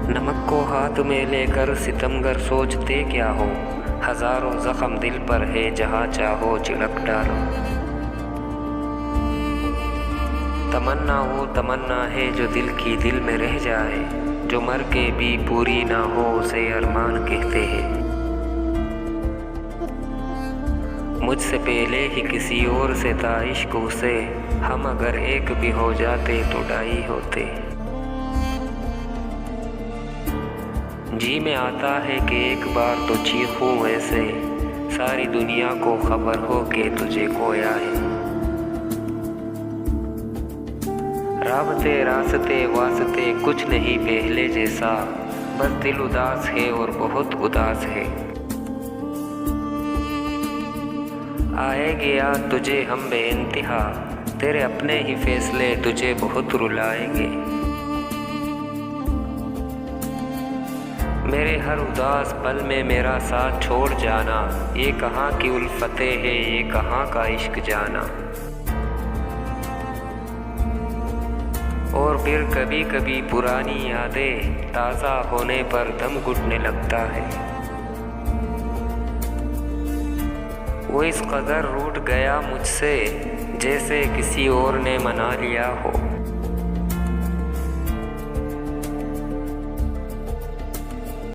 नमक को हाथ में लेकर सितमगर सोचते क्या हो, हजारों जख्म दिल पर है जहाँ चाहो छिड़क डालो। तमन्ना वो तमन्ना है जो दिल की दिल में रह जाए, जो मर के भी पूरी ना हो उसे अरमान कहते हैं। मुझसे पहले ही किसी और से था इश्क उसे, हम अगर एक भी हो जाते तो ढाई होते। जी में आता है कि एक बार तो चीखूं वैसे, सारी दुनिया को खबर हो के तुझे खोया है। राबते रास्ते वास्ते कुछ नहीं पहले जैसा, बस दिल उदास है और बहुत उदास है। आएगे याद तुझे हम बेइंतहा, तेरे अपने ही फैसले तुझे बहुत रुलाएंगे। मेरे हर उदास पल में मेरा साथ छोड़ जाना, ये कहाँ की उल्फतें है ये कहाँ का इश्क जाना। और फिर कभी कभी पुरानी यादें ताज़ा होने पर दम घुटने लगता है। वो इस कदर रूठ गया मुझसे जैसे किसी और ने मना लिया हो।